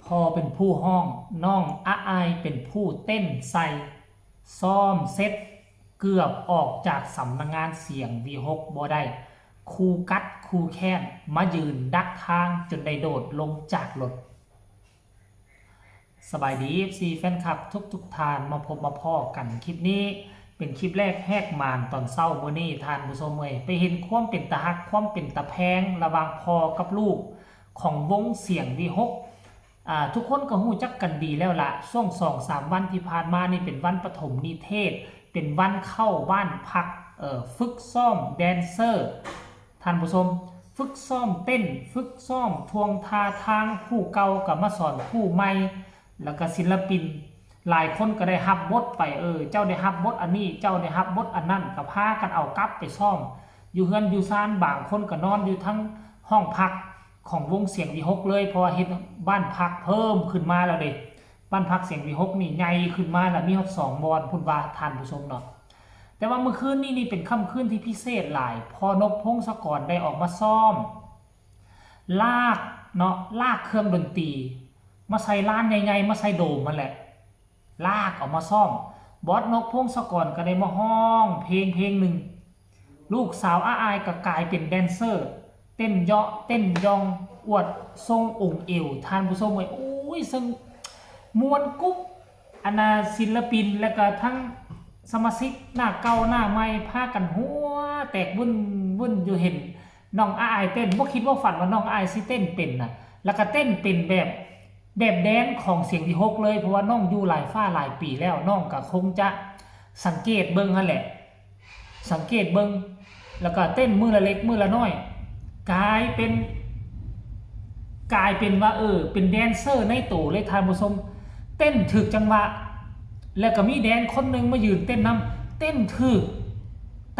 พอเป็นผู้ห้องน้องอาอายเป็นผู้เต้นใส่ซ้อมเซตเกือบออกจากสำนักงานเสียง V6 บ่ได้ครูกัดครูแค้นมายืนดักทางจนได้โดดลงจากรถสบายดี FC แฟนคลับทุกทานมาพบมาพ่อกันคลิปนี้เป็นคลิปแรกแหกมานตอนเศร้ามื้อนี้ทานผู้ชมเอ่ยไปเห็นความเป็นตาฮักความเป็นตาแพงระหว่างพ่อกับลูกของวงเสียง V6ทุกคนก็รู้จักกันดีแล้วละช่วง 2-3 วันที่ผ่านมานี่เป็นวันปฐมนิเทศเป็นวันเข้าบ้านพักฝึกซ้อมแดนเซอร์ท่านผู้ชมฝึกซ้อมเต้นฝึกซ้อมทวงท่าทางผู้เก่ากับมาสอนผู้ใหม่แล้วก็ศิลปินหลายคนก็ได้รับบทไปเจ้าได้รับบทอันนี้เจ้าได้รับบทอันนั้นก็พากันเอากลับไปซ้อมอยู่เฮือนอยู่ซ่านบางคนก็นอนอยู่ทั้งห้องพักของวงเสียง V6 เลยเพราะว่าเฮ็ดบ้านพักเพิ่มขึ้นมาแล้วเด้บ้านพักเสียง V6 นี่ใหญ่ขึ้นมาแล้วมีฮอด2บอนพุ่นว่าท่านผู้ชมเนาะแต่ว่าเมื่อคืนนี้เป็นค่ำคืนที่พิเศษหลายพอนกพงศกรได้ออกมาซ้อมลากเนาะลากเครื่องดนตรีมาใส่ล้านใหญ่ๆมาใส่โดมมันแหละลากออกมาซ้อมบอสนกพงศกรก็ได้มาห้องเพลงหนึ่งลูกสาวอาอายก็กลายเป็นแดนเซอร์เต้นเยาะเต้นยองอวดทรงองค์เอวทานผู้ชมเลยโอ้ยซึ่งมวนกุ๊บอนาศิลปินและก็ทั้งสมาชิกหน้าเก่าหน้าใหม่พากันหัวแตกวุ่นอยู่เห็นน้องอาอายเต้นบ่คิดว่าฝันว่าน้องอาอายสิเต้นเป็นนะแล้วก็เต้นเป็นแบบแดนของเสียงV6เลยเพราะว่าน้องอยู่หลายฟ้าหลายปีแล้วน้องก็คงจะสังเกตเบิ่งนั่นแหละสังเกตเบิ่งแล้วก็เต้นมือละเล็กมือละน้อยกลายเป็นว่าเป็นแดนเซอร์ในโตเลยทานผู้ชมเต้นถึกจังหวะแล้วก็มีแดนคนหนึ่งมายืนเต้นนำเต้นถึก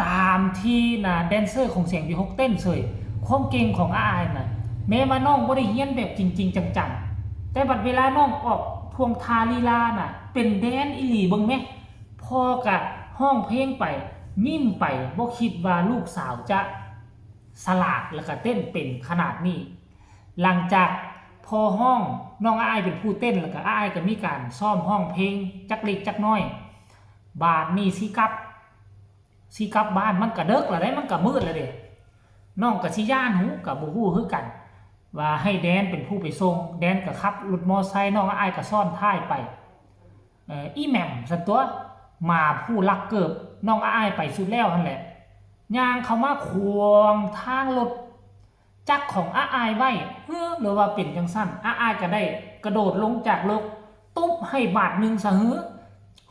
ตามที่นะแดนเซอร์ของเสียงV6เต้นเสยความเก่งของอาอายน่ะแม้ว่าน้องบ่ได้เฮียนแบบจริงๆจังๆแต่บัดเวลาน้องออกทวงทาลีลาน่ะเป็นแดนอีหลีเบิ่งแม่พอกะห้องเพลงไปยิ้มไปบ่คิดว่าลูกสาวจะสลาดแล้วก็เต้นเป็นขนาดนี้หลังจากพอห้องน้องอาอายเป็นผู้เต้นแล้วก็อาอายก็มีการซ้อมห้องเพลงจักเล็กจักน้อยบาดนี้สิกลับบ้านมันก็ดึกแล้วได้มันก็มืดแล้วเด้น้องก็สิย่านหูก็บ่ฮู้คือกันว่าให้แดนเป็นผู้ไปส่งแดนก็ขับรถมอไซค์น้องอาอายก็ซ้อนท้ายไปอีแหม่มซั่นตัวมาผู้ลักเกิบน้องอาอายไปสุดแล้วนั่นแหละย่างเข้ามาขวางทางรถจักของอาอายไว้หรือว่าเป็นจังสั้นอาอายก็ได้กระโดดลงจากรถตุ๊บให้บาทหนึ่งซะ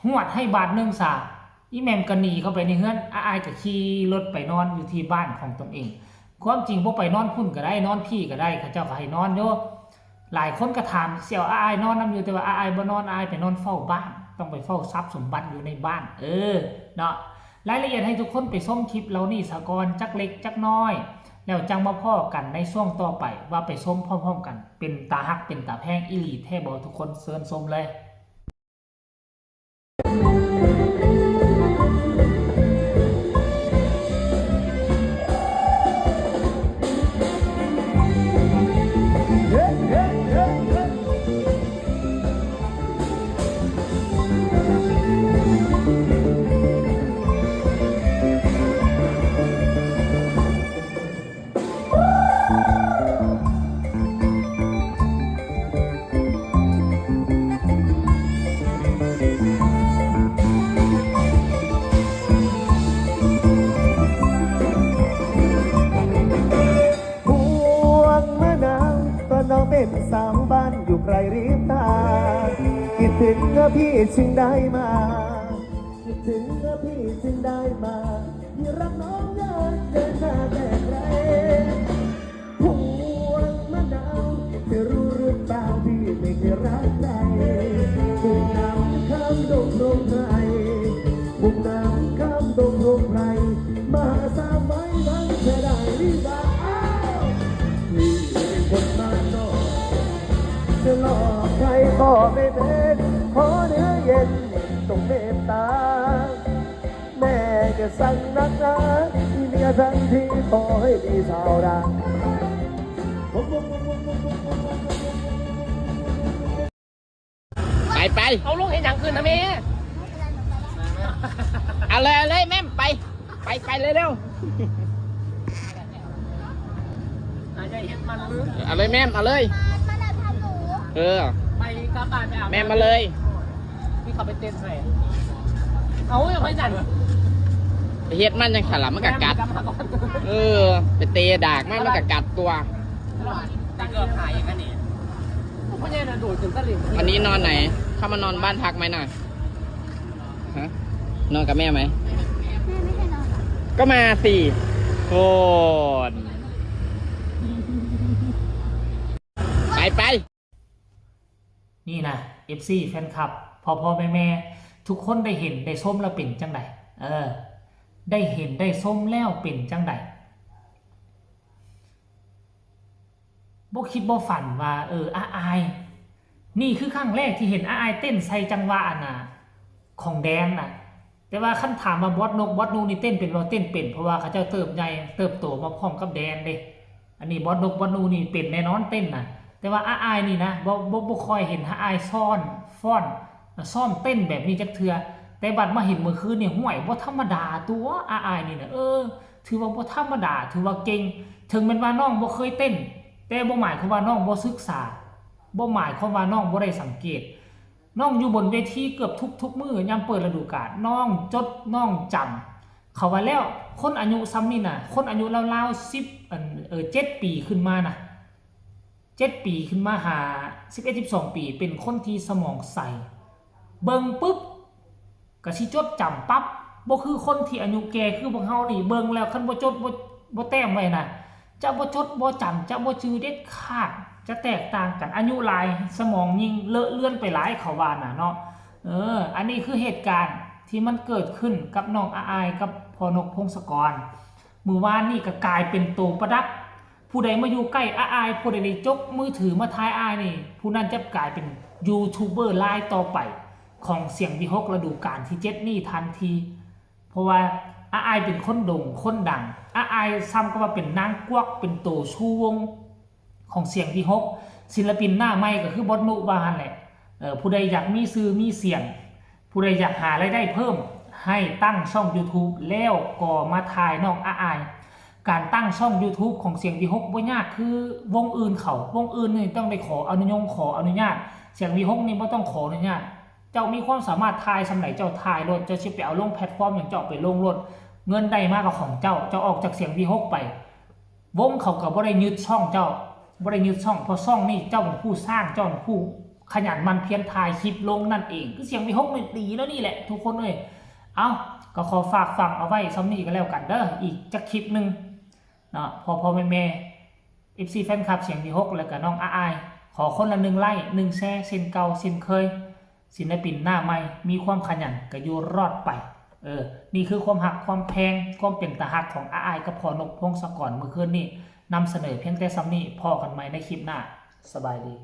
หวดให้บาทหนึ่งซะอีแมมก็หนีเข้าไปในเฮือนอาอายก็ขี่รถไปนอนอยู่ที่บ้านของตนเองความจริงพวกไปนอนพุ่นก็ได้นอนพี่ก็ได้เขาเจ้าก็ให้นอนโยหลายคนก็ถามเสี่ยวอาอายนอนนำอยู่แต่ว่าอาอายบ่นอนอาอายไปนอนเฝ้าบ้านต้องไปเฝ้าทรัพย์สมบัติอยู่ในบ้านเนาะรายละเอียดให้ทุกคนไปชมคลิปเรานี่สะกอนจักเล็กจักน้อยแล้วจังมาพ่อกันในช่วงต่อไปว่าไปชมพร้อมๆกันเป็นตาฮักเป็นตาแพงอีหลีแท้บ่ทุกคนเชิญชมเลยสาวบ้านอยู่ไกลริบตาคิดถึงพี่จึงได้มาคิดถึงพี่จึงได้มาที่รักน้องอยากเดินหน้าแต่ไกลพวงมะนาวจะรู้หรือเปล่าพี่ไม่เคยรักใครบุกน้ำข้ามดงลงไพรบุกน้ำข้ามดงลงไพรมาสามไว้บังจะได้หรือเปล่าพี่เป็นคนบ้านนอกจะหลอกใครก็ไม่เป็นขอเนื้อเย็นต้องเมตตาแม่จะสั่งนักหนาที่เมียทั้งที่ขอให้มีสาวดัง ไป เอาลูกเห็นอย่างคืนนะเมย์ เอาเลยแม่ไปเลยเร็ว อาจจะเห็นมันมือ เอาเลยแม่เอาเลย มันทำหนู เออ ไปกลับบ้านไปอาบน้ำ แม่มาเลย พี่เขาไปเต้นให้เอาอย่าไปสั่น ไปเฮ็ดมันยังขลับมันกักัด เออไปเตะดากมันกัดตัว ตะเกียบหายอย่างนี้พ่อใหญ่น่ะโดดถึงตะลิ่ง วันนี้นอนไหน เข้ามานอนบ้านพักไหมน่ะฮะนอนกับแม่ไหม แม่ไม่ใช่น้อง ก็มาสิโอนไป นี่นะ FC แฟนคลับพ่อแม่ทุกคนได้เห็นได้ส้มแล้วเป็นจังไดได้เห็นได้ส้มแล้วเป็นจังไดบ่คิดบ่ฝันว่าอาอายนี่คือครั้งแรกที่เห็นอาอายเต้นใส่จังหวะน่ะของแดนน่ะแต่ว่าคันถามมาบอสนูนี่เต้นเป็นบ่เต้นเป็นเพราะว่าเขาเจ้าเติบโตมาพร้อมกับแดนเด้อันนี้บอสนูนี่เป็นแน่นอนเต้นน่ะแต่ว่าอาอายนี่นะบ่ค่อยเห็นอาอายซ่อมเต้นแบบนี้จักเทื่อแต่บัดมาเห็นเมื่อคืนนี่ห่วยบ่ธรรมดาตัวอาอายนี่นะถือว่าบ่ธรรมดาถือว่าเก่งถึงแม้ว่าน้องบ่เคยเต้นแต่บ่หมายความว่าน้องบ่ศึกษาบ่หมายความว่าน้องบ่ได้สังเกตน้องอยู่บนเวทีเกือบทุกมื้อยามเปิดฤดูกาลน้องจดน้องจำเขาว่าแล้วคนอายุซ้ำนี่น่ะคนอายุราวๆ7 ปีขึ้นมาน่ะ7 ปีขึ้นมาหา11 12 ปีเป็นคนที่สมองใสเบิ่งปุ๊บก็สิจดจำปั๊บบ่คือคนที่อายุแก่คือพวกเฮานี่เบิ่งแล้วคันบ่จดบ่แต้มไว้น่ะจะบ่จดบ่จำจะบ่ชื่อเด็ดขาดจะแตกต่างกันอายุหลายสมองยิ่งเลอะเลือนไปหลายเขาว่าน่ะเนาะอันนี้คือเหตุการณ์ที่มันเกิดขึ้นกับน้องอาอายกับพ่อนกพงศกรมื้อวานนี่ก็กลายเป็นตัวประดับผู้ใดมาอยู่ใกล้อาอายผู้ใดได้จกมือถือมาถ่ายอายนี่ผู้นั้นจะกลายเป็นยูทูบเบอร์รายต่อไปของเสียงวิหกฤดูกาลที่7นี่ทันทีเพราะว่าอาอายเป็นคนโด่งคนดังอาอายซ้ำก็ว่าเป็นนางกวักเป็นโตชูวงของเสียงวิหกศิลปินหน้าใหม่ก็คือบอสนุบาฮันแหละผู้ใดอยากมีซื้อมีเสียงผู้ใดอยากหารายได้เพิ่มให้ตั้งช่อง YouTube แล้วก็มาถ่ายน้องอาอายการตั้งช่อง YouTube ของเสียงวิหกบ่ยากคือวงอื่นเขาวงอื่นนี่ต้องได้ขออนุญาตเสียงวิหกนี่บ่ต้องขออนุญาตเจ้ามีความสามารถถ่ายสำไหนเจ้าถ่ายรถเจ้าสิไปเอาลงแพลตฟอร์มอย่างเจ้าไปลงรถเงินได้มากกว่าของเจ้าออกจากเสียงวิหกไปวงเขาก็บ่ได้ยึดช่องเจ้าบ่ได้ยึดช่องเพราะช่องนี่เจ้าเป็นผู้สร้างเจ้าเป็นผู้ขยันมันเพียรถ่ายคลิปลงนั่นเองคือเสียงวิหกนี่ดีแล้วนี่แหละทุกคนเอ้ยเอาก็ขอฝากฟังเอาไว้ซ้ำนี้ก็แล้วกันเด้ออีกจักคลิปนึงเนาะพอแม่ FC แฟนคลับเสียงวิหกแล้วก็น้องอาอายขอคนละ1 ไลค์1 แชร์เช่นเก่าเช่นเคยศิลปินหน้าใหม่มีความขยันก็อยู่รอดไปนี่คือความหักความแพงความเป็นตาหักของอาอายกับพ่อนกพงศกรเมื่อคืนนี้นำเสนอเพียงแต่ซ้ำนี้พอกันไหมในคลิปหน้าสบายดี